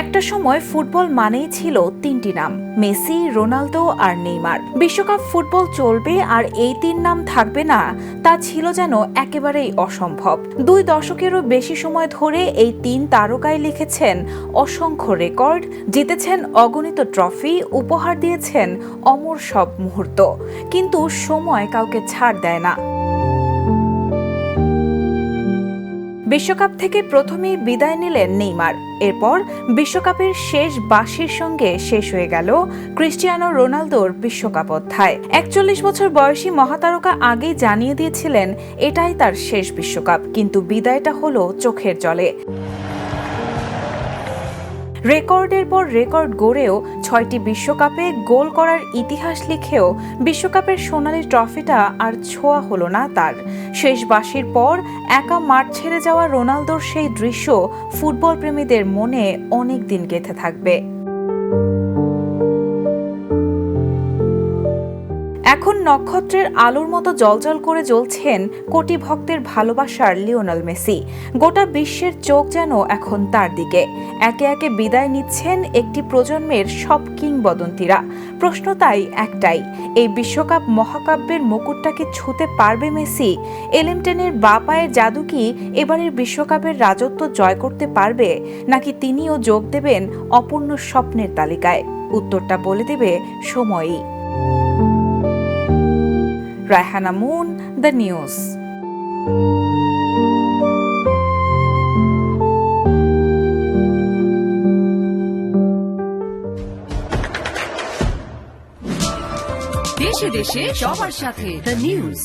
একটা সময় ফুটবল মানেই ছিল তিনটি নাম, মেসি, রোনালদো আর নেইমার। বিশ্বকাপ ফুটবল চলবে আর এই তিন নাম থাকবে না, তা ছিল যেন একেবারেই অসম্ভব। 2 দশকেরও বেশি সময় ধরে এই তিন তারকাই লিখেছেন অসংখ্য রেকর্ড, জিতেছেন অগণিত ট্রফি, উপহার দিয়েছেন অমর সব মুহূর্ত। কিন্তু সময় কাউকে ছাড় দেয় না। বিশ্বকাপ থেকে প্রথমেই বিদায় নিলেন নেইমার। এরপর বিশ্বকাপের শেষ বাঁশির সঙ্গে শেষ হয়ে গেল ক্রিস্টিয়ানো রোনালদোর বিশ্বকাপ অধ্যায়। 41 বছর বয়সী মহাতারকা আগেই জানিয়ে দিয়েছিলেন এটাই তার শেষ বিশ্বকাপ, কিন্তু বিদায়টা হলো চোখের জলে। রেকর্ডের পর রেকর্ড গড়েও 6টি বিশ্বকাপে গোল করার ইতিহাস লিখেও বিশ্বকাপের সোনালি ট্রফিটা আর ছোঁয়া হলো না তার। শেষ বাঁশির পর একা মাঠ ছেড়ে যাওয়া রোনালদোর সেই দৃশ্য ফুটবল প্রেমীদের মনে অনেক দিন গেঁথে থাকবে। এখন নক্ষত্রের আলোর মতো জ্বলজ্বল করে জ্বলছেন কোটি ভক্তের ভালোবাসার লিওনেল মেসি। গোটা বিশ্বের চোখ যেন এখন তার দিকে। একে একে বিদায় নিচ্ছেন একটি প্রজন্মের সব কিংবদন্তিরা। প্রশ্ন তাই একটাই, এই বিশ্বকাপ মহাকাব্যের মুকুটটাকে ছুঁতে পারবে মেসি? এলিমটেনের বা পায়ের জাদু কি এবারের বিশ্বকাপের রাজত্ব জয় করতে পারবে, নাকি তিনিও যোগ দেবেন অপূর্ণ স্বপ্নের তালিকায়? উত্তরটা বলে দেবে সময়ই। Raihana moon, the news. দেশে দেশে সবার সাথে দ্য নিউজ।